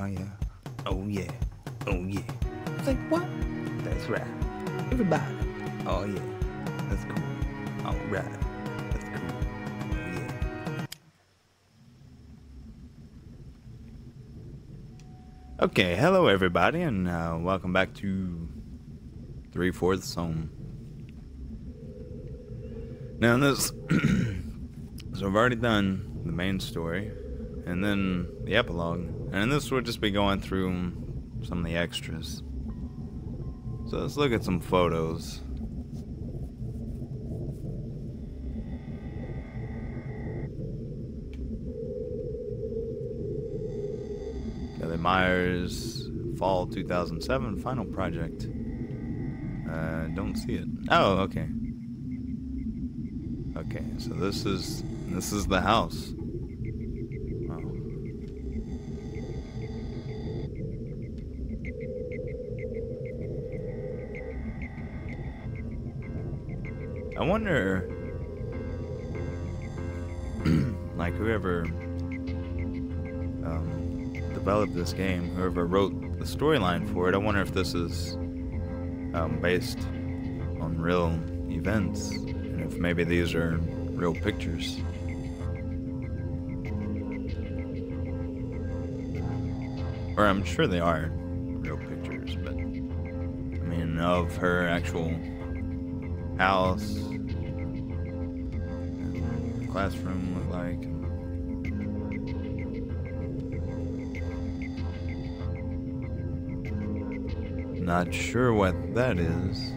Oh yeah. Oh yeah. Oh yeah. It's like, what? That's right. Everybody. Oh yeah. That's cool. All right. That's cool. Oh yeah. Okay, hello everybody, and welcome back to 3/4 Home. Now in this, so I've already done the main story, and then the epilogue, and in this we'll just be going through some of the extras. So let's look at some photos. Kelly Myers, fall 2007, final project. Don't see it. Oh, okay. Okay, so this is the house. Wow. I wonder, like whoever developed this game, whoever wrote the storyline for it, I wonder if this is based on real events, and if maybe these are real pictures. Or I'm sure they are real pictures, but I mean of her actual house, and the classroom looked like. Not sure what that is.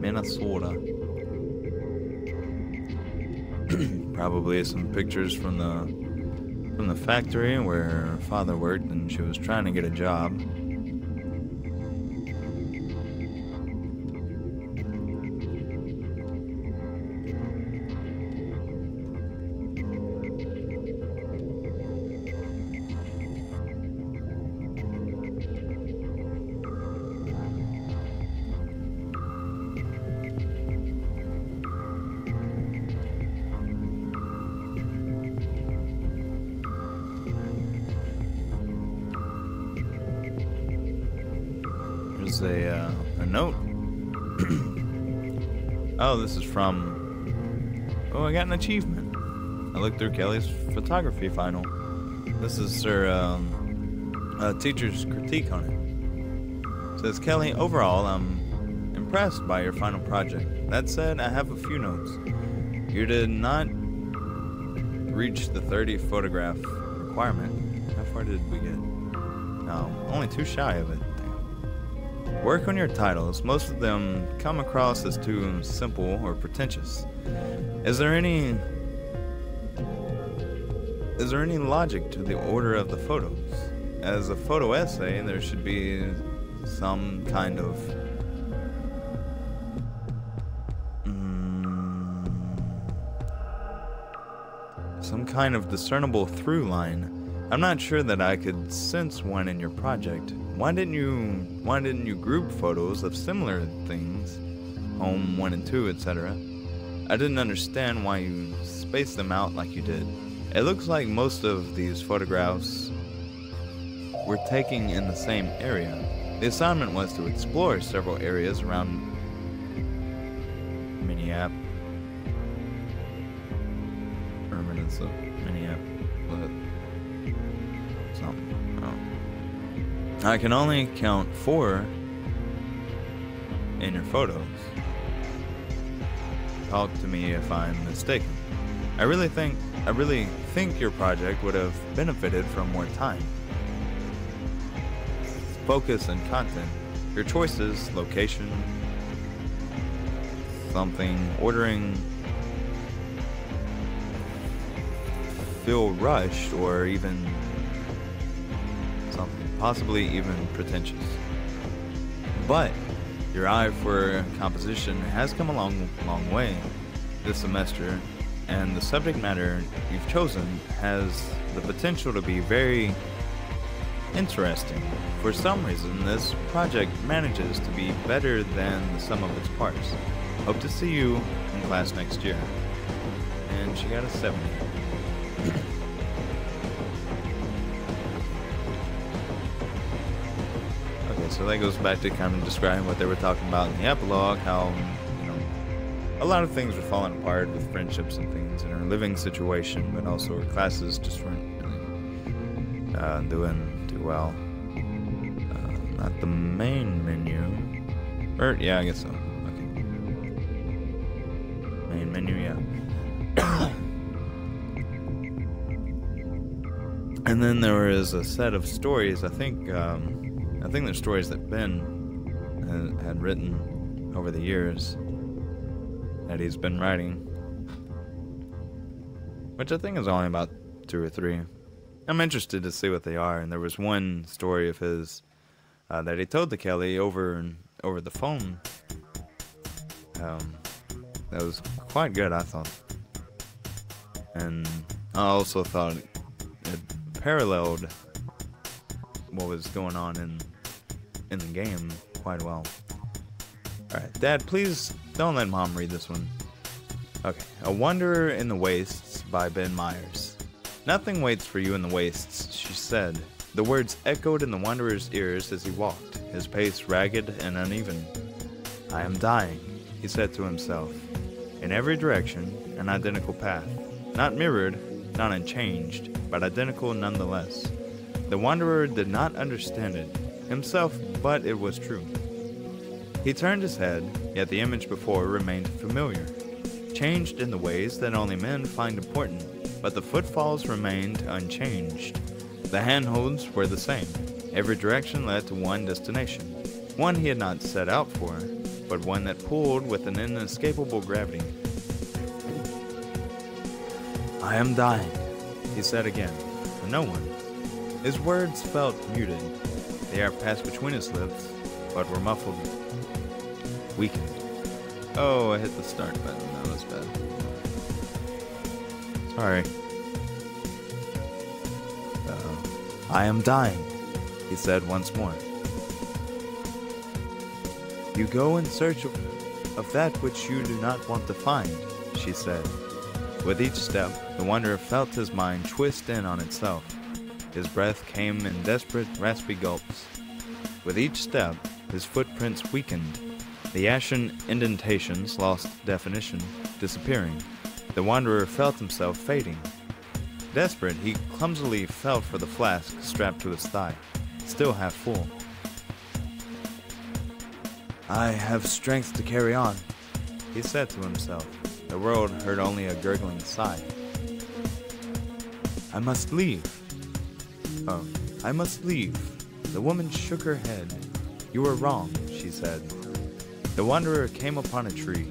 Minnesota. Probably some pictures from the factory where her father worked and she was trying to get a job. There's a note. Oh, this is from... Oh, I got an achievement. I looked through Kelly's photography final. This is her teacher's critique on it. It says, Kelly, overall, I'm impressed by your final project. That said, I have a few notes. You did not reach the 30 photograph requirement. How far did we get? No, only 2 shy of it. Work on your titles. Most of them come across as too simple or pretentious. Is there any logic to the order of the photos? As a photo essay, there should be some kind of discernible through line. I'm not sure that I could sense one in your project. Why didn't you group photos of similar things, home 1 and 2, etc.? I didn't understand why you spaced them out like you did. It looks like most of these photographs were taken in the same area. The assignment was to explore several areas around Minneapolis. I can only count 4 in your photos. Talk to me if I'm mistaken. I really think your project would have benefited from more time, focus, and content. Your choices, location, something, ordering, feel rushed, or even something possibly even pretentious. But your eye for composition has come a long way this semester, and the subject matter you've chosen has the potential to be very Interesting. For some reason, this project manages to be better than the sum of its parts. Hope to see you in class next year. And she got a 70. Okay, so that goes back to kind of describing what they were talking about in the epilogue, how, a lot of things were falling apart with friendships and things in her living situation, but also her classes just weren't really doing too well. Not the main menu. Or, yeah, I guess so. Okay. Main menu, yeah. And then there was a set of stories, I think they're stories that Ben had written over the years that he's been writing, which I think is only about 2 or 3. I'm interested to see what they are, and there was one story of his that he told to Kelly over the phone. That was quite good, I thought, and I also thought it paralleled what was going on in the game quite well. Alright, Dad, please don't let Mom read this one. Okay, A Wanderer in the Wastes by Ben Myers. Nothing waits for you in the wastes, she said. The words echoed in the wanderer's ears as he walked, his pace ragged and uneven. I am dying, he said to himself. In every direction, an identical path. Not mirrored, not unchanged, but identical nonetheless. The wanderer did not understand it himself, but it was true. He turned his head, yet the image before remained familiar, changed in the ways that only men find important, but the footfalls remained unchanged. The handholds were the same. Every direction led to one destination, one he had not set out for, but one that pulled with an inescapable gravity. I am dying, he said again, to no one. His words felt muted. The air passed between his lips, but were muffled, weakened. Oh, I hit the start button. That was bad. Sorry. I am dying, he said once more. You go in search of that which you do not want to find, she said. With each step, the wanderer felt his mind twist in on itself. His breath came in desperate, raspy gulps. With each step, his footprints weakened. The ashen indentations lost definition, disappearing. The wanderer felt himself fading. Desperate, he clumsily felt for the flask strapped to his thigh, still half full. I have strength to carry on, he said to himself. The world heard only a gurgling sigh. I must leave. Oh, I must leave. The woman shook her head. You are wrong, she said. The wanderer came upon a tree.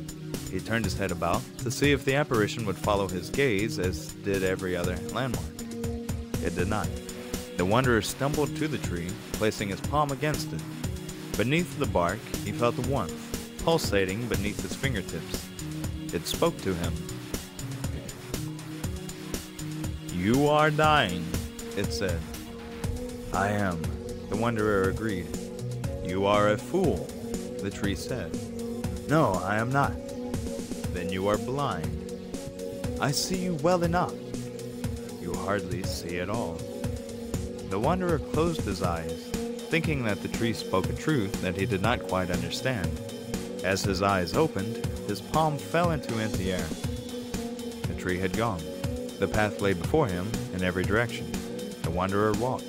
He turned his head about to see if the apparition would follow his gaze as did every other landmark. It did not. The wanderer stumbled to the tree, placing his palm against it. Beneath the bark, he felt the warmth, pulsating beneath his fingertips. It spoke to him. You are dying, it said. I am, the wanderer agreed. You are a fool, the tree said. No, I am not. Then you are blind. I see you well enough. You hardly see at all. The wanderer closed his eyes, thinking that the tree spoke a truth that he did not quite understand. As his eyes opened, his palm fell into empty air. The tree had gone. The path lay before him in every direction. The wanderer walked.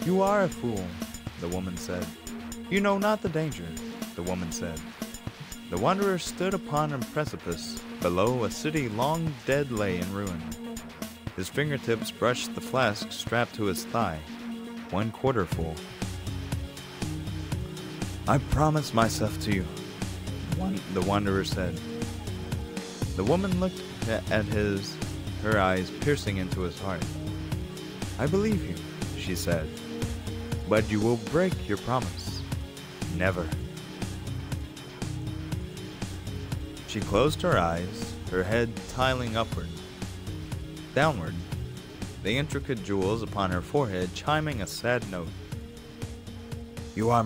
You are a fool, the woman said. You know not the danger, the woman said. The wanderer stood upon a precipice. Below, a city long dead lay in ruin. His fingertips brushed the flask strapped to his thigh, 1/4 full. I promise myself to you, the wanderer said. The woman looked at her eyes piercing into his heart. I believe you, she said, but you will break your promise. Never. She closed her eyes, her head tiling upward, downward. the intricate jewels upon her forehead chiming a sad note. You are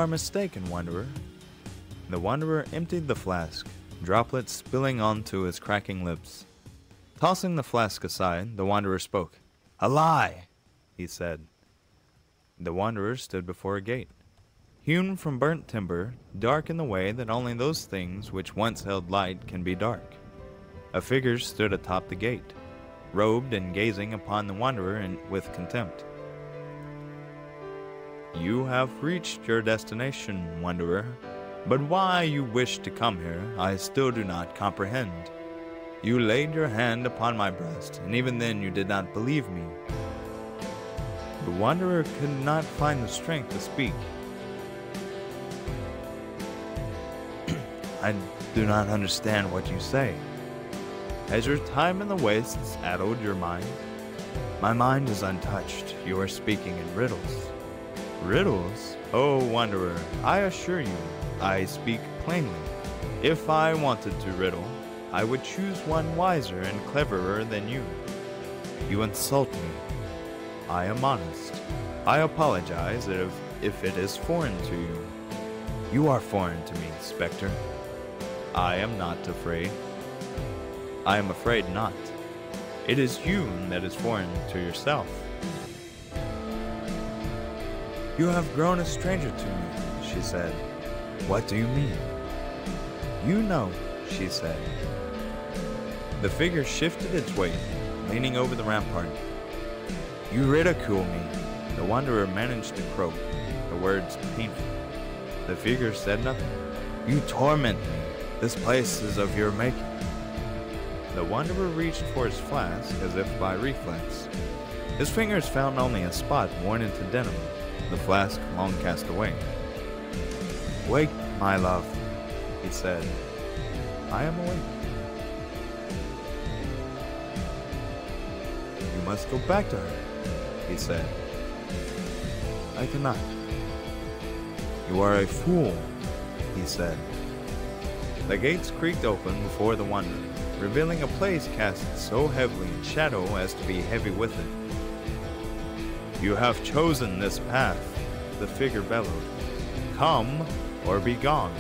mistaken, Wanderer. The Wanderer emptied the flask, droplets spilling onto his cracking lips. Tossing the flask aside, the Wanderer spoke. A lie, he said. The Wanderer stood before a gate, hewn from burnt timber, dark in the way that only those things which once held light can be dark. A figure stood atop the gate, robed and gazing upon the Wanderer with contempt. You have reached your destination, Wanderer, but why you wish to come here I still do not comprehend. You laid your hand upon my breast, and even then you did not believe me. The Wanderer could not find the strength to speak. I do not understand what you say. Has your time in the wastes addled your mind? My mind is untouched. You are speaking in riddles. Riddles? Oh, Wanderer, I assure you, I speak plainly. If I wanted to riddle, I would choose one wiser and cleverer than you. You insult me. I am honest. I apologize if it is foreign to you. You are foreign to me, Spectre. I am not afraid. I am afraid not. It is you that is foreign to yourself. You have grown a stranger to me, she said. What do you mean? You know, she said. The figure shifted its weight, leaning over the rampart. You ridicule me. The Wanderer managed to croak, the words painful. The figure said nothing. You torment me. This place is of your making. The Wanderer reached for his flask as if by reflex. His fingers found only a spot worn into denim, the flask long cast away. Wake, my love, he said. I am awake. You must go back to her, he said. I cannot. You are a fool, he said. The gates creaked open before the Wanderer, revealing a place cast so heavily in shadow as to be heavy with it. You have chosen this path, the figure bellowed. Come or be gone.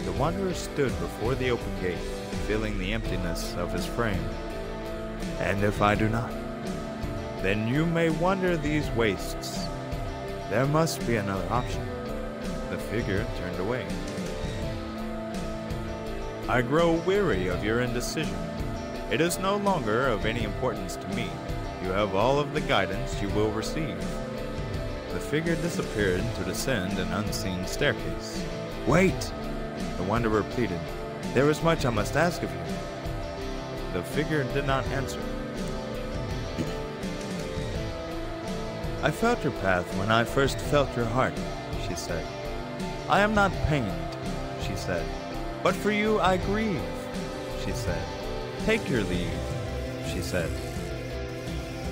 The Wanderer stood before the open gate, feeling the emptiness of his frame. And if I do not, then you may wander these wastes. There must be another option. The figure turned away. I grow weary of your indecision. It is no longer of any importance to me. You have all of the guidance you will receive. The figure disappeared to descend an unseen staircase. Wait! The Wanderer pleaded. There is much I must ask of you. The figure did not answer. I felt your path when I first felt your heart, she said. I am not pained, she said. But for you I grieve, she said. Take your leave, she said.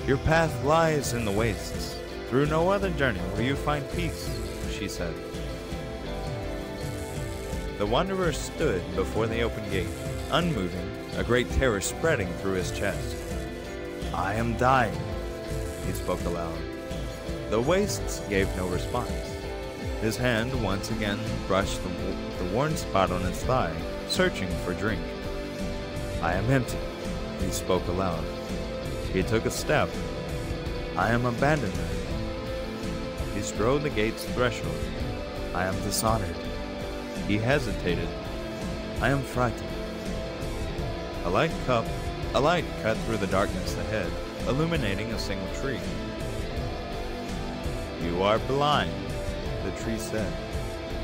Your path lies in the wastes. Through no other journey will you find peace, she said. The Wanderer stood before the open gate, unmoving, a great terror spreading through his chest. I am dying, he spoke aloud. The wastes gave no response. His hand once again brushed the worn spot on his thigh, searching for drink. I am empty, he spoke aloud. He took a step. I am abandoned. He strode the gate's threshold. I am dishonored. He hesitated. I am frightened. A light cut through the darkness ahead, illuminating a single tree. You are blind, the tree said.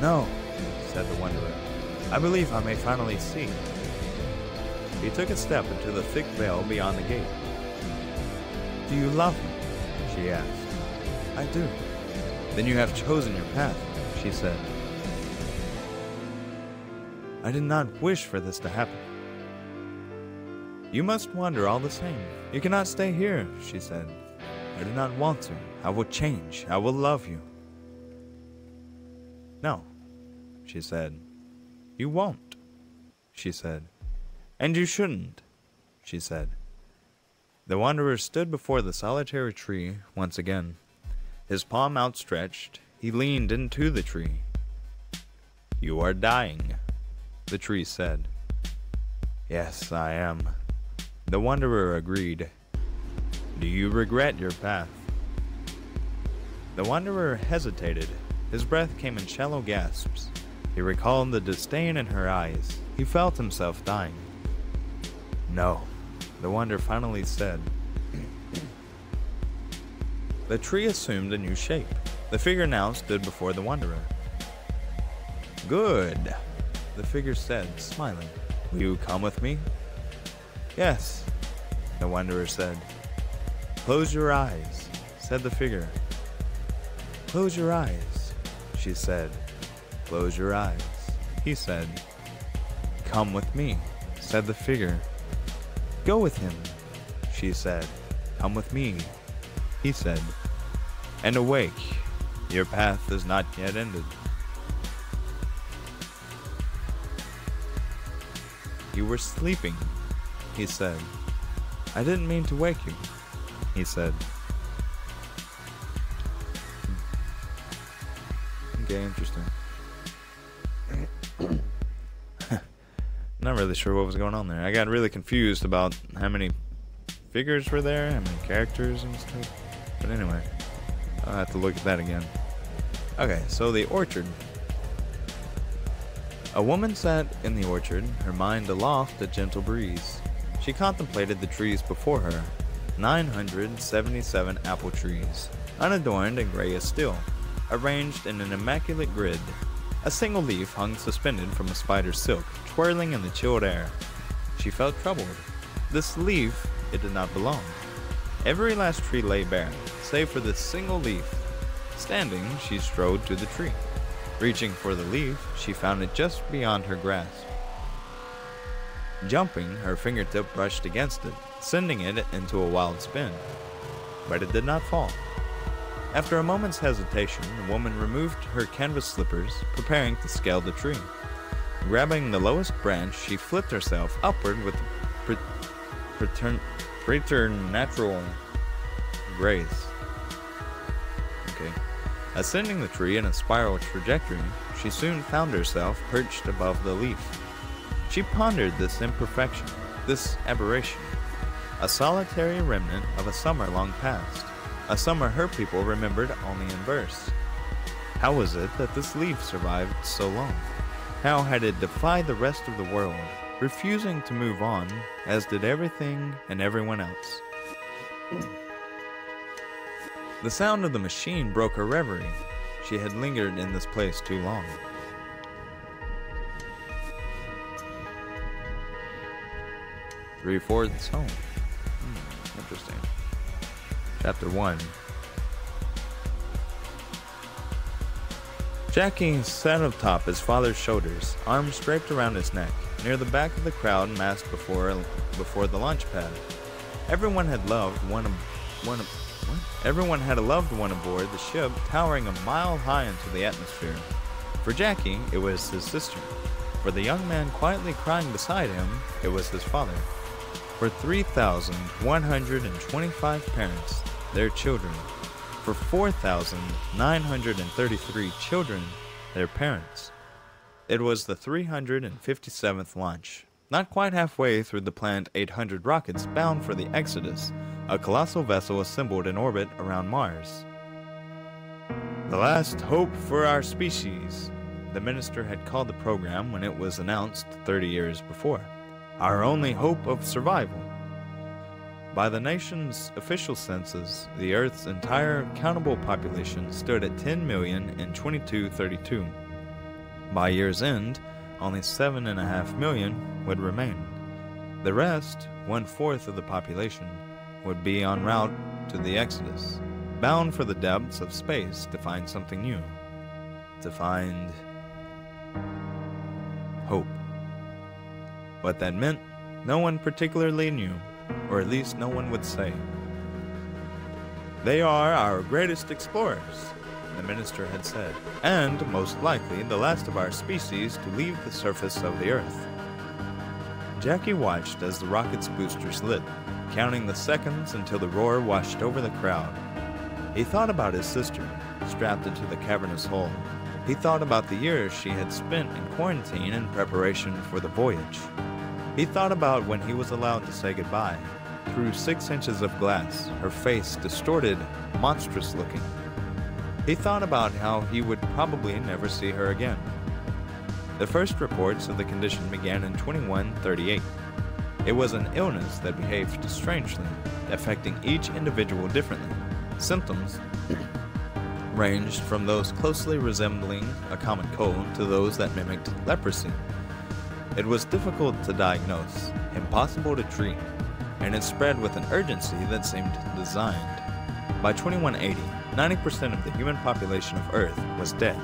No, said the Wanderer. I believe I may finally see. He took a step into the thick veil beyond the gate. Do you love me? She asked. I do. Then you have chosen your path, she said. I did not wish for this to happen. You must wander all the same. You cannot stay here, she said. I do not want to. I will change. I will love you. No, she said. You won't, she said. And you shouldn't, she said. The wanderer stood before the solitary tree once again. His palm outstretched, he leaned into the tree. "You are dying," the tree said. "Yes, I am," the wanderer agreed. "Do you regret your path?" The wanderer hesitated. His breath came in shallow gasps. He recalled the disdain in her eyes. He felt himself dying. "No," the wanderer finally said. The tree assumed a new shape. The figure now stood before the wanderer. "Good," the figure said, smiling. "Will you come with me?" "Yes," the wanderer said. "Close your eyes," said the figure. "Close your eyes," she said. "Close your eyes," he said. "Come with me," said the figure. "Go with him," she said. "Come with me," he said. "And awake, your path is not yet ended." "You were sleeping," he said. "I didn't mean to wake you," he said. Okay, interesting. Not really sure what was going on there. I got really confused about how many figures were there, how many characters and stuff. But anyway, I'll have to look at that again. Okay, so the orchard. A woman sat in the orchard, her mind aloft a gentle breeze. She contemplated the trees before her, 977 apple trees, unadorned and gray as steel, arranged in an immaculate grid. A single leaf hung suspended from a spider's silk, twirling in the chilled air. She felt troubled. This leaf, it did not belong. Every last tree lay bare, save for this single leaf. Standing, she strode to the tree. Reaching for the leaf, she found it just beyond her grasp. Jumping, her fingertip brushed against it, sending it into a wild spin. But it did not fall. After a moment's hesitation, the woman removed her canvas slippers, preparing to scale the tree. Grabbing the lowest branch, she flipped herself upward with preternatural grace. Okay. Ascending the tree in a spiral trajectory, she soon found herself perched above the leaf. She pondered this imperfection, this aberration, a solitary remnant of a summer long past, a summer her people remembered only in verse. How was it that this leaf survived so long? How had it defied the rest of the world, refusing to move on, as did everything and everyone else? The sound of the machine broke her reverie. She had lingered in this place too long. Three-fourths home. Interesting. Chapter 1. Jackie sat atop his father's shoulders, arms draped around his neck, near the back of the crowd massed before the launch pad. Everyone had a loved one aboard the ship, towering a mile high into the atmosphere. For Jackie, it was his sister. For the young man quietly crying beside him, it was his father. For 3,125 parents, their children. For 4,933 children, their parents. It was the 357th launch, not quite halfway through the planned 800 rockets bound for the Exodus, a colossal vessel assembled in orbit around Mars. The last hope for our species, the minister had called the program when it was announced 30 years before. Our only hope of survival. By the nation's official census, the Earth's entire countable population stood at 10 million in 2232. By year's end, only 7.5 million would remain. The rest, 1/4 of the population, would be en route to the Exodus, bound for the depths of space to find something new, to find hope. What that meant, no one particularly knew, or at least no one would say. They are our greatest explorers, the minister had said, and, most likely, the last of our species to leave the surface of the Earth. Jackie watched as the rocket's boosters lit, counting the seconds until the roar washed over the crowd. He thought about his sister, strapped into the cavernous hole. He thought about the years she had spent in quarantine in preparation for the voyage. He thought about when he was allowed to say goodbye. Through 6 inches of glass, her face distorted, monstrous looking. He thought about how he would probably never see her again. The first reports of the condition began in 2138. It was an illness that behaved strangely, affecting each individual differently. Symptoms ranged from those closely resembling a common cold to those that mimicked leprosy. It was difficult to diagnose, impossible to treat, and it spread with an urgency that seemed designed. By 2180, 90% of the human population of Earth was dead.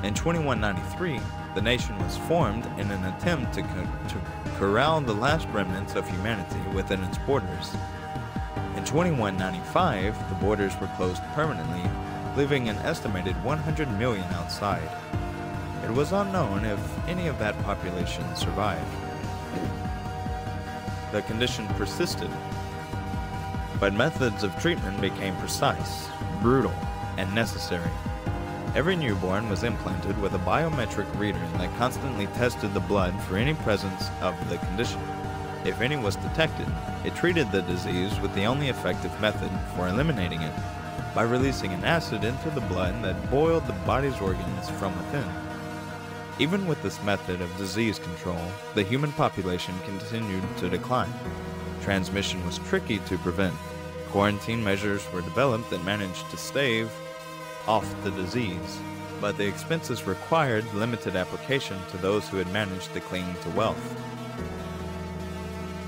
In 2193, the nation was formed in an attempt to corral the last remnants of humanity within its borders. In 2195, the borders were closed permanently, leaving an estimated 100 million outside. It was unknown if any of that population survived. The condition persisted, but methods of treatment became precise, brutal, and necessary. Every newborn was implanted with a biometric reader that constantly tested the blood for any presence of the condition. If any was detected, it treated the disease with the only effective method for eliminating it, by releasing an acid into the blood that boiled the body's organs from within. Even with this method of disease control, the human population continued to decline. Transmission was tricky to prevent. Quarantine measures were developed that managed to stave off the disease, but the expenses required limited application to those who had managed to cling to wealth.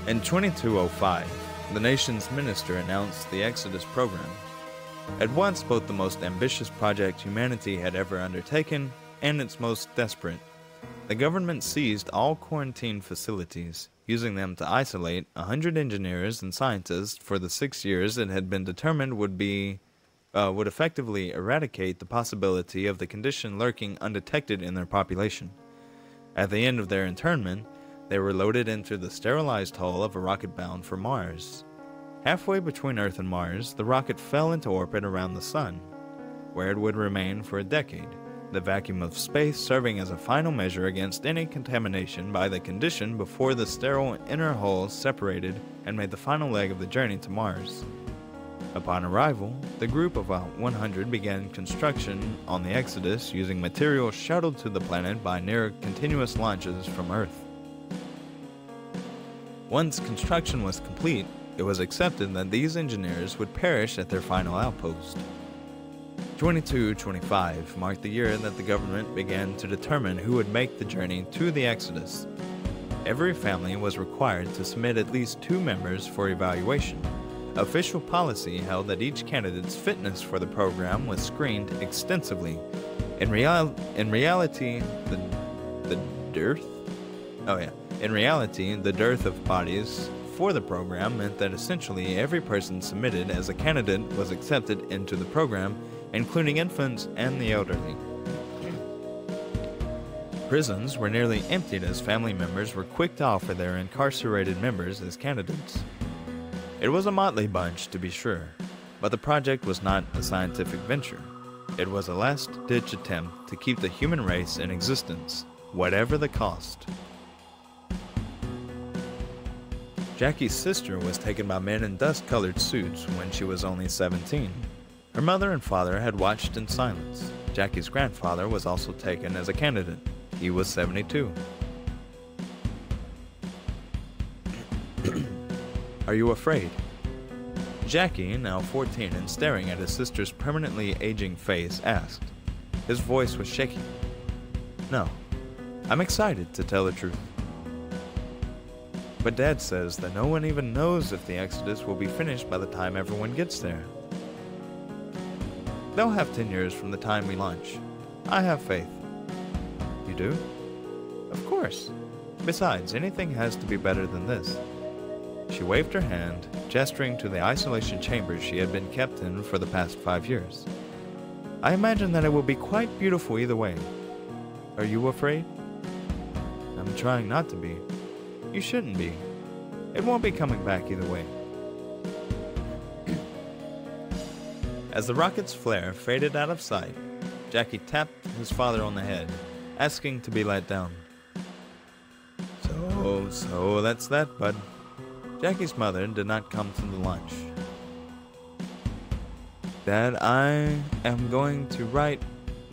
In 2205, the nation's minister announced the Exodus program. At once both the most ambitious project humanity had ever undertaken and its most desperate. The government seized all quarantine facilities, using them to isolate 100 engineers and scientists for the 6 years it had been determined would effectively eradicate the possibility of the condition lurking undetected in their population. At the end of their internment, they were loaded into the sterilized hull of a rocket bound for Mars. Halfway between Earth and Mars, the rocket fell into orbit around the Sun, where it would remain for a decade, the vacuum of space serving as a final measure against any contamination by the condition before the sterile inner hull separated and made the final leg of the journey to Mars. Upon arrival, the group of about 100 began construction on the Exodus using materials shuttled to the planet by near-continuous launches from Earth. Once construction was complete, it was accepted that these engineers would perish at their final outpost. 2225 marked the year that the government began to determine who would make the journey to the Exodus. Every family was required to submit at least 2 members for evaluation. Official policy held that each candidate's fitness for the program was screened extensively. In reality, the dearth of bodies for the program meant that essentially every person submitted as a candidate was accepted into the program, including infants and the elderly. Prisons were nearly emptied as family members were quick to offer their incarcerated members as candidates. It was a motley bunch, to be sure, but the project was not a scientific venture. It was a last-ditch attempt to keep the human race in existence, whatever the cost. Jackie's sister was taken by men in dust-colored suits when she was only 17. Her mother and father had watched in silence. Jackie's grandfather was also taken as a candidate. He was 72. Are you afraid? Jackie, now 14 and staring at his sister's permanently aging face, asked. His voice was shaking. No, I'm excited, to tell the truth. But Dad says that no one even knows if the Exodus will be finished by the time everyone gets there. They'll have 10 years from the time we launch. I have faith. You do? Of course. Besides, anything has to be better than this. She waved her hand, gesturing to the isolation chambers she had been kept in for the past 5 years. I imagine that it will be quite beautiful either way. Are you afraid? I'm trying not to be. You shouldn't be. It won't be coming back either way. As the rocket's flare faded out of sight, Jackie tapped his father on the head, asking to be let down. So that's that, bud. Jackie's mother did not come to the lunch. Dad, I am going to write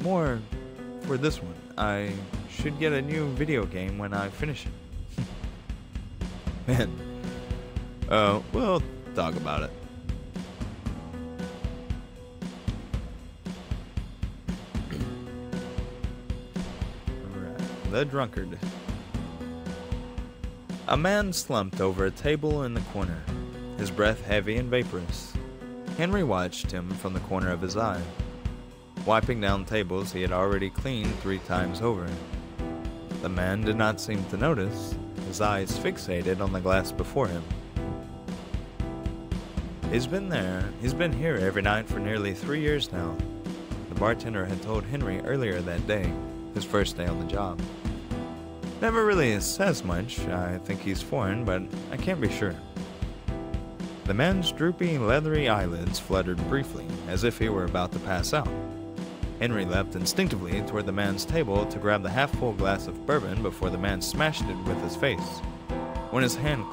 more for this one. I should get a new video game when I finish it. Man, we'll talk about it. Right, the drunkard. A man slumped over a table in the corner, his breath heavy and vaporous. Henry watched him from the corner of his eye, wiping down tables he had already cleaned 3 times over. The man did not seem to notice, his eyes fixated on the glass before him. He's been here every night for nearly 3 years now. The bartender had told Henry earlier that day, his first day on the job. Never really says much. I think he's foreign, but I can't be sure. The man's droopy, leathery eyelids fluttered briefly, as if he were about to pass out. Henry leapt instinctively toward the man's table to grab the half-full glass of bourbon before the man smashed it with his face. When his hand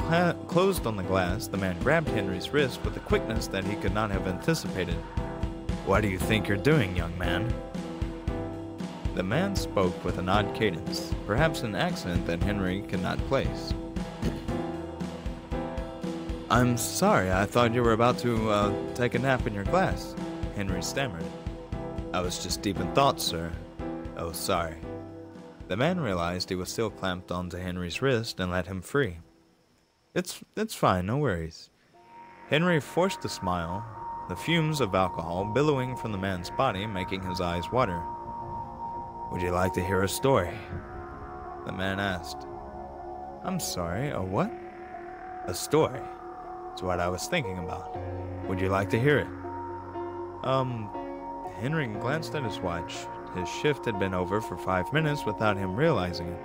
closed on the glass, the man grabbed Henry's wrist with a quickness that he could not have anticipated. "What do you think you're doing, young man?" The man spoke with an odd cadence, perhaps an accent that Henry could not place. "I'm sorry, I thought you were about to take a nap in your glass," Henry stammered. "I was just deep in thought, sir." "Oh, sorry." The man realized he was still clamped onto Henry's wrist and let him free. It's fine, no worries." Henry forced a smile, the fumes of alcohol billowing from the man's body making his eyes water. "Would you like to hear a story?" the man asked. "I'm sorry, a what?" "A story. It's what I was thinking about. Would you like to hear it?" Henry glanced at his watch. His shift had been over for 5 minutes without him realizing it.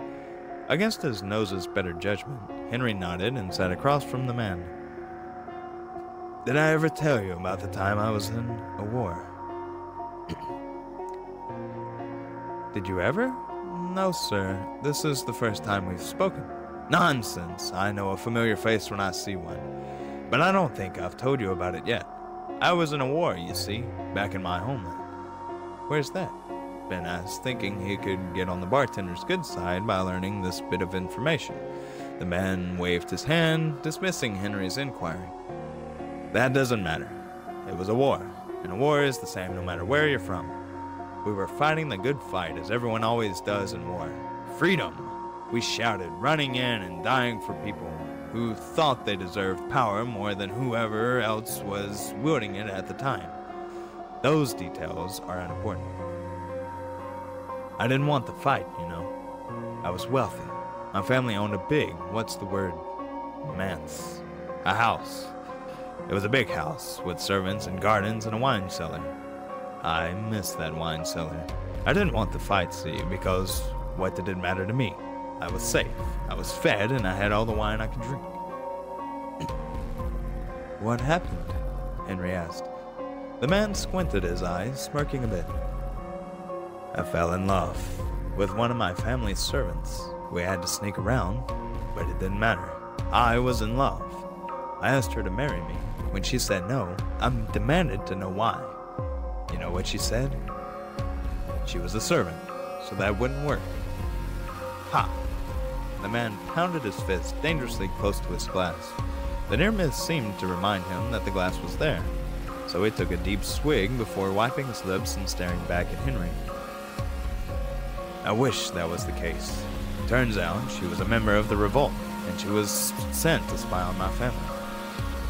Against his nose's better judgment, Henry nodded and sat across from the man. "Did I ever tell you about the time I was in a war?" "Did you ever?" "No, sir. This is the first time we've spoken." "Nonsense. I know a familiar face when I see one. But I don't think I've told you about it yet. I was in a war, you see, back in my homeland." "Where's that?" Ben asked, thinking he could get on the bartender's good side by learning this bit of information. The man waved his hand, dismissing Henry's inquiry. "That doesn't matter. It was a war, and a war is the same no matter where you're from. We were fighting the good fight, as everyone always does in war. Freedom! We shouted, running in and dying for people who thought they deserved power more than whoever else was wielding it at the time. Those details are unimportant. I didn't want the fight, you know. I was wealthy. My family owned a big, manse. A house. It was a big house, with servants and gardens and a wine cellar. I missed that wine cellar. I didn't want the fight, see, because what did it matter to me? I was safe, I was fed, and I had all the wine I could drink." "What happened?" Henry asked. The man squinted his eyes, smirking a bit. "I fell in love with one of my family's servants. We had to sneak around, but it didn't matter. I was in love. I asked her to marry me. When she said no, I demanded to know why. You know what she said? She was a servant, so that wouldn't work." "Ha!" The man pounded his fist dangerously close to his glass. The near miss seemed to remind him that the glass was there, so he took a deep swig before wiping his lips and staring back at Henry. "I wish that was the case. Turns out she was a member of the revolt, and she was sent to spy on my family.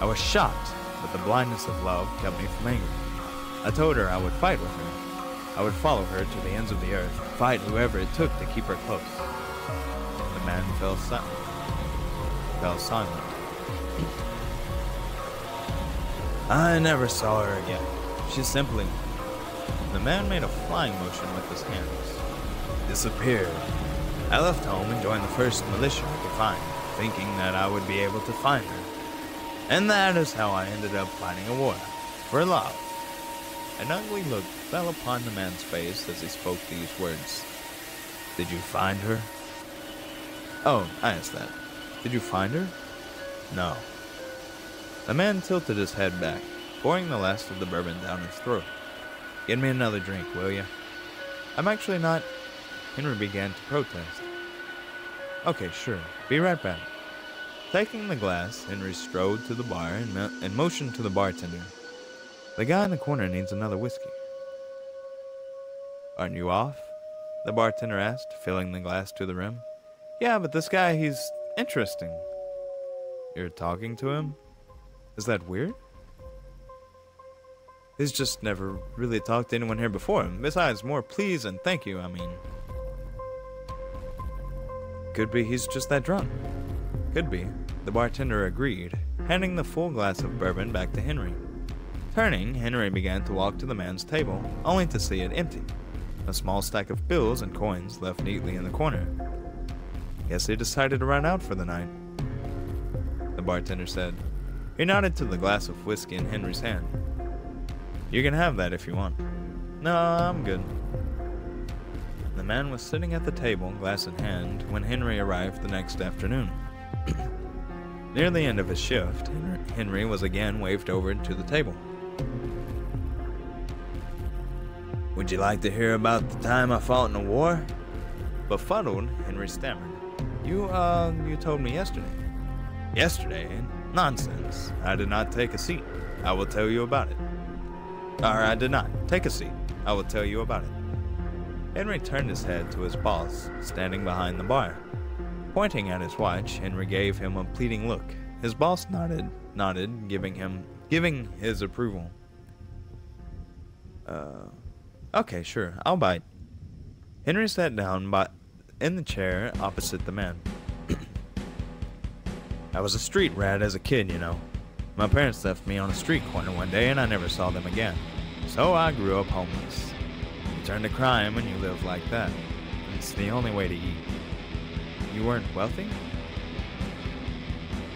I was shocked, but the blindness of love kept me from anger. I told her I would fight with her. I would follow her to the ends of the earth, fight whoever it took to keep her close." The man fell silent. "I never saw her again. She simply..." The man made a flying motion with his hands. "Disappeared. I left home and joined the first militia I could find, thinking that I would be able to find her. And that is how I ended up fighting a war. For love. An ugly look fell upon the man's face as he spoke these words. Did you find her? Oh, I asked that. Did you find her? No. The man tilted his head back, pouring the last of the bourbon down his throat. Get me another drink, will you? I'm actually not... Henry began to protest. Okay, sure. Be right back. Taking the glass, Henry strode to the bar and motioned to the bartender. The guy in the corner needs another whiskey. Aren't you off? The bartender asked, filling the glass to the rim. Yeah, but this guy, he's interesting. You're talking to him? Is that weird? He's just never really talked to anyone here before. Besides, more please and thank you, I mean. Could be he's just that drunk. Could be. The bartender agreed, handing the full glass of bourbon back to Henry. Turning, Henry began to walk to the man's table, only to see it empty. A small stack of bills and coins left neatly in the corner. Guess he decided to run out for the night, the bartender said. He nodded to the glass of whiskey in Henry's hand. You can have that if you want. No, I'm good. The man was sitting at the table, glass in hand, when Henry arrived the next afternoon. Near the end of his shift, Henry was again waved over to the table. Would you like to hear about the time I fought in the war? Befuddled, Henry stammered. You told me yesterday. Yesterday? Nonsense. I did not take a seat. I will tell you about it. I did not. Take a seat. I will tell you about it. Henry turned his head to his boss, standing behind the bar. Pointing at his watch, Henry gave him a pleading look. His boss nodded, giving his approval. Okay, sure, I'll bite. Henry sat down in the chair opposite the man. I was a street rat as a kid, you know. My parents left me on a street corner one day and I never saw them again. So I grew up homeless. You turn to crime and you live like that. It's the only way to eat. You weren't wealthy?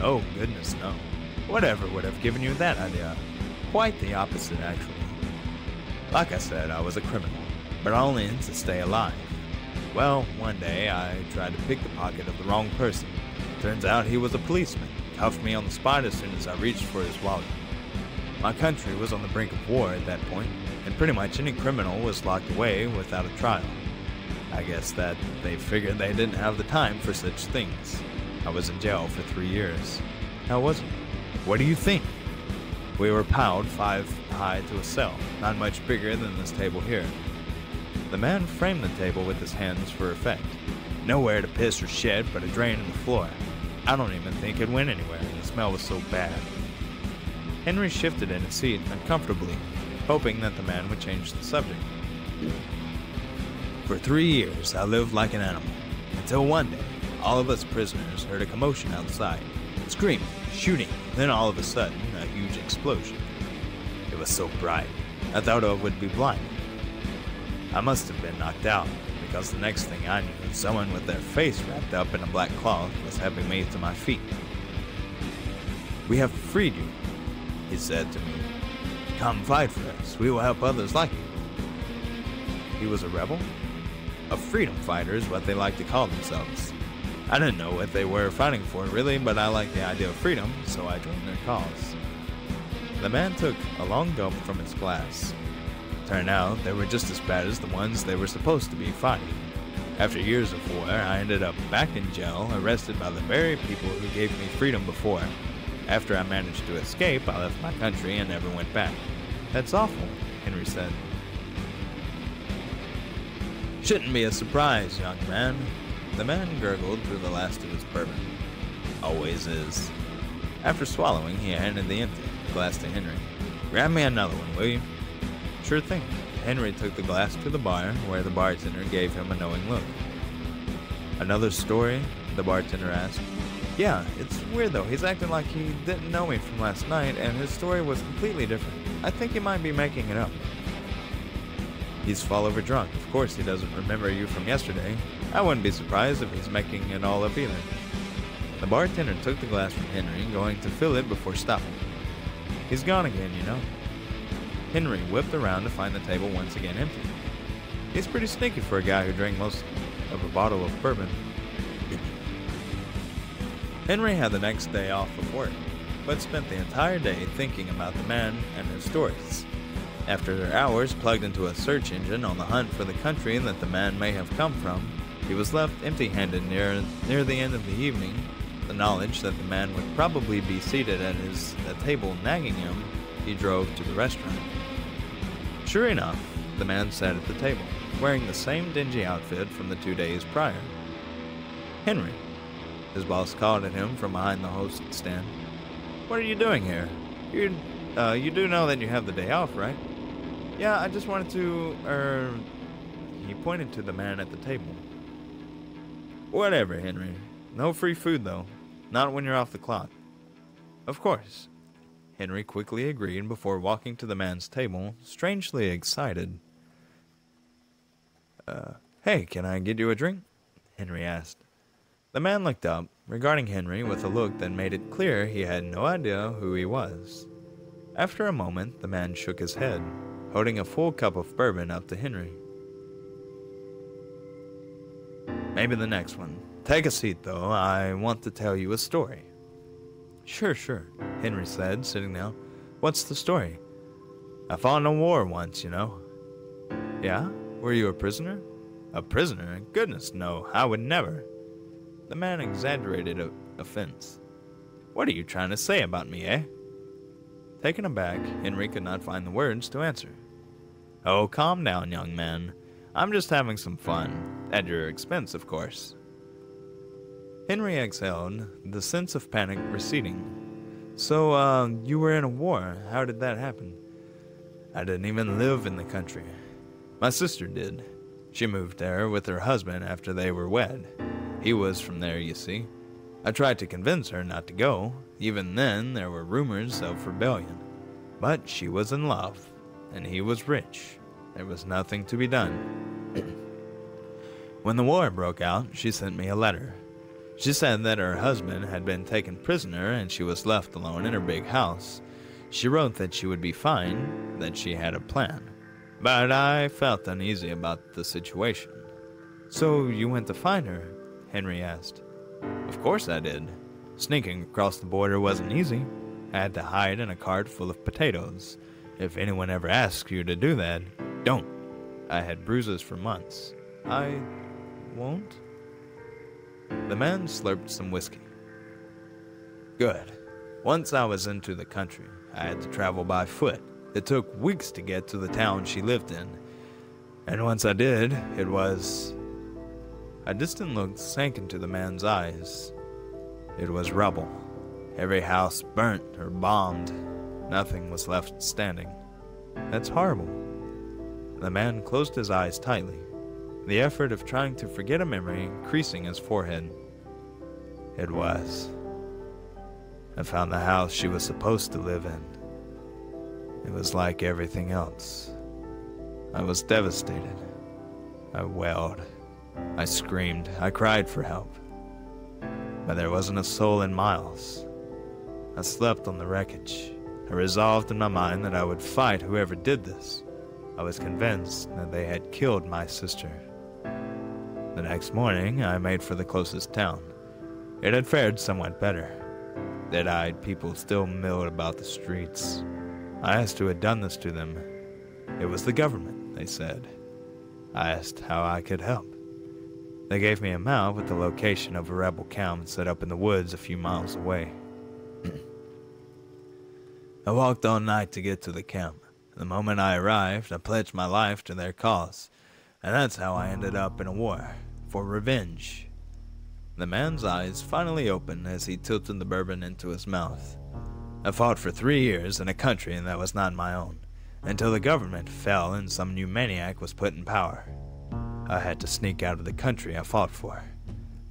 Oh, goodness, no. Whatever would have given you that idea? Quite the opposite, actually. Like I said, I was a criminal, but only to stay alive. Well, one day I tried to pick the pocket of the wrong person. Turns out he was a policeman, cuffed me on the spot as soon as I reached for his wallet. My country was on the brink of war at that point, and pretty much any criminal was locked away without a trial. I guess that they figured they didn't have the time for such things. I was in jail for 3 years. How was it? What do you think? We were piled 5 high to a cell, not much bigger than this table here. The man framed the table with his hands for effect. Nowhere to piss or shit but a drain in the floor. I don't even think it went anywhere, the smell was so bad. Henry shifted in his seat uncomfortably, hoping that the man would change the subject. For 3 years, I lived like an animal, until one day, all of us prisoners heard a commotion outside. Screaming, shooting, then all of a sudden, a huge explosion. It was so bright, I thought I would be blind. I must have been knocked out, because the next thing I knew, someone with their face wrapped up in a black cloth was helping me to my feet. We have freed you, he said to me. Come fight for us, we will help others like you. He was a rebel? A freedom fighter is what they like to call themselves. I didn't know what they were fighting for really, but I liked the idea of freedom, so I joined their cause. The man took a long gulp from his glass. Turned out they were just as bad as the ones they were supposed to be fighting. After years of war, I ended up back in jail, arrested by the very people who gave me freedom before. After I managed to escape, I left my country and never went back. That's awful, Henry said. Shouldn't be a surprise, young man. The man gurgled through the last of his bourbon. Always is. After swallowing, he handed the empty glass to Henry. Grab me another one, will you? Sure thing. Henry took the glass to the bar, where the bartender gave him a knowing look. Another story? The bartender asked. Yeah, it's weird though. He's acting like he didn't know me from last night, and his story was completely different. I think he might be making it up. He's fall over drunk. Of course he doesn't remember you from yesterday. I wouldn't be surprised if he's making it all up either. The bartender took the glass from Henry, going to fill it before stopping. He's gone again, you know. Henry whipped around to find the table once again empty. He's pretty sneaky for a guy who drank most of a bottle of bourbon. Henry had the next day off of work, but spent the entire day thinking about the man and his stories. After hours plugged into a search engine on the hunt for the country that the man may have come from, he was left empty-handed near the end of the evening. The knowledge that the man would probably be seated at a table nagging him, he drove to the restaurant. Sure enough, the man sat at the table, wearing the same dingy outfit from the 2 days prior. Henry. His boss called at him from behind the host stand. "What are you doing here? You do know that you have the day off, right?" "Yeah, I just wanted to, He pointed to the man at the table. "Whatever, Henry. No free food, though. Not when you're off the clock." "Of course." Henry quickly agreed before walking to the man's table, strangely excited. Hey, can I get you a drink?" Henry asked. The man looked up, regarding Henry with a look that made it clear he had no idea who he was. After a moment, the man shook his head, holding a full cup of bourbon up to Henry. "Maybe the next one. Take a seat, though. I want to tell you a story." Sure, Henry said, sitting down. "What's the story?" "I fought in a war once, you know." "Yeah? Were you a prisoner?" "A prisoner? Goodness, no. I would never." The man exaggerated offense. "What are you trying to say about me, eh?" Taken aback, Henry could not find the words to answer. "Oh, calm down, young man. I'm just having some fun. At your expense, of course." Henry exhaled, the sense of panic receding. "So, you were in a war. How did that happen?" "I didn't even live in the country. My sister did. She moved there with her husband after they were wed. He was from there, you see. I tried to convince her not to go. Even then, there were rumors of rebellion. But she was in love, and he was rich. There was nothing to be done. When the war broke out, she sent me a letter. She said that her husband had been taken prisoner and she was left alone in her big house. She wrote that she would be fine, that she had a plan. But I felt uneasy about the situation." "So you went to find her?" Henry asked. "Of course I did. Sneaking across the border wasn't easy. I had to hide in a cart full of potatoes. If anyone ever asks you to do that, don't. I had bruises for months." "I won't?" The man slurped some whiskey. "Good. Once I was into the country, I had to travel by foot. It took weeks to get to the town she lived in. And once I did, it was..." A distant look sank into the man's eyes. It was rubble. Every house burnt or bombed. Nothing was left standing. "That's horrible." The man closed his eyes tightly, the effort of trying to forget a memory creasing his forehead. "It was. I found the house she was supposed to live in. It was like everything else. I was devastated. I wailed. I screamed. I cried for help. But there wasn't a soul in miles. I slept on the wreckage. I resolved in my mind that I would fight whoever did this. I was convinced that they had killed my sister. The next morning, I made for the closest town. It had fared somewhat better. Dead-eyed people still milled about the streets. I asked who had done this to them. It was the government, they said. I asked how I could help. They gave me a map with the location of a rebel camp set up in the woods a few miles away. I walked all night to get to the camp. The moment I arrived, I pledged my life to their cause, and that's how I ended up in a war, for revenge." The man's eyes finally opened as he tilted the bourbon into his mouth. "I fought for 3 years in a country that was not my own, until the government fell and some new maniac was put in power. I had to sneak out of the country I fought for.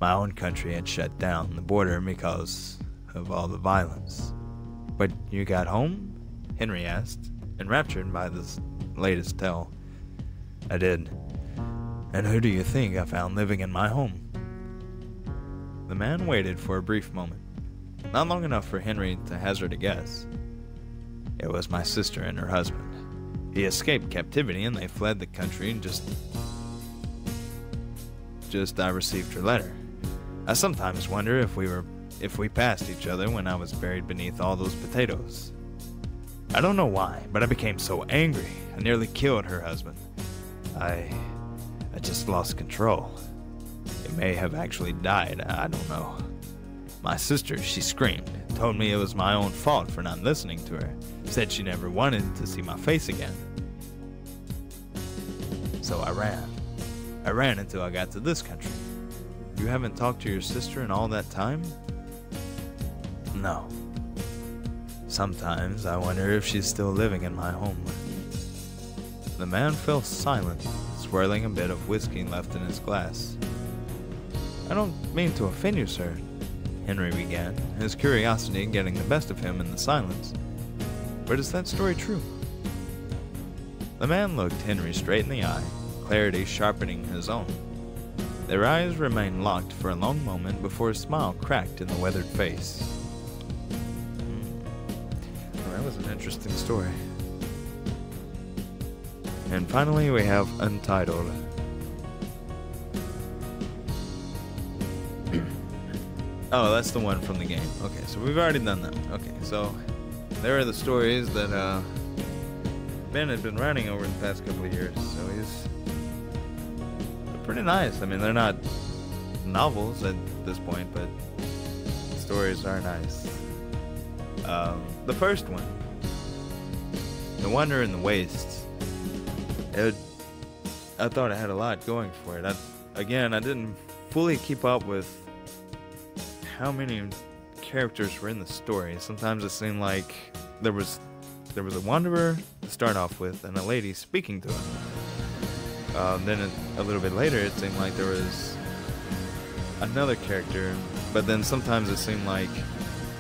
My own country had shut down the border because of all the violence." "But you got home?" Henry asked, enraptured by this latest tale. "I did. And who do you think I found living in my home?" The man waited for a brief moment, not long enough for Henry to hazard a guess. "It was my sister and her husband. He escaped captivity and they fled the country, and just I received her letter. I sometimes wonder if we passed each other when I was buried beneath all those potatoes. I don't know why, but I became so angry. I nearly killed her husband. I just lost control. It may have actually died, I don't know. My sister, she screamed, told me it was my own fault for not listening to her, said she never wanted to see my face again. So I ran. I ran until I got to this country. You haven't talked to your sister in all that time? No. Sometimes I wonder if she's still living in my home. The man fell silent, swirling a bit of whiskey left in his glass. I don't mean to offend you, sir, Henry began, his curiosity getting the best of him in the silence. But is that story true? The man looked Henry straight in the eye, clarity sharpening his own. Their eyes remained locked for a long moment before a smile cracked in the weathered face. Well, that was an interesting story. And finally we have Untitled. Oh, that's the one from the game. Okay, so we've already done that. Okay, so there are the stories that Ben had been writing over the past couple of years. So they're pretty nice. I mean, they're not novels at this point, but the stories are nice. The first one, The Wonder in the Wastes. I thought it had a lot going for it. I didn't fully keep up with how many characters were in the story. Sometimes it seemed like there was a wanderer to start off with and a lady speaking to him. Then a little bit later it seemed like there was another character, but then sometimes it seemed like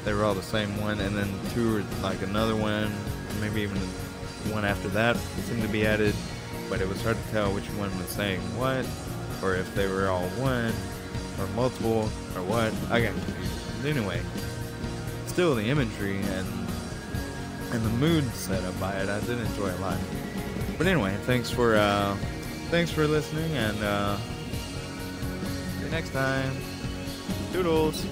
they were all the same one, and then two were like another one, maybe even one after that seemed to be added, but it was hard to tell which one was saying what, or if they were all one or multiple or what. I got confused. But anyway, still the imagery and the mood set up by it, I did enjoy a lot. But anyway, thanks for listening, and see you next time. Doodles.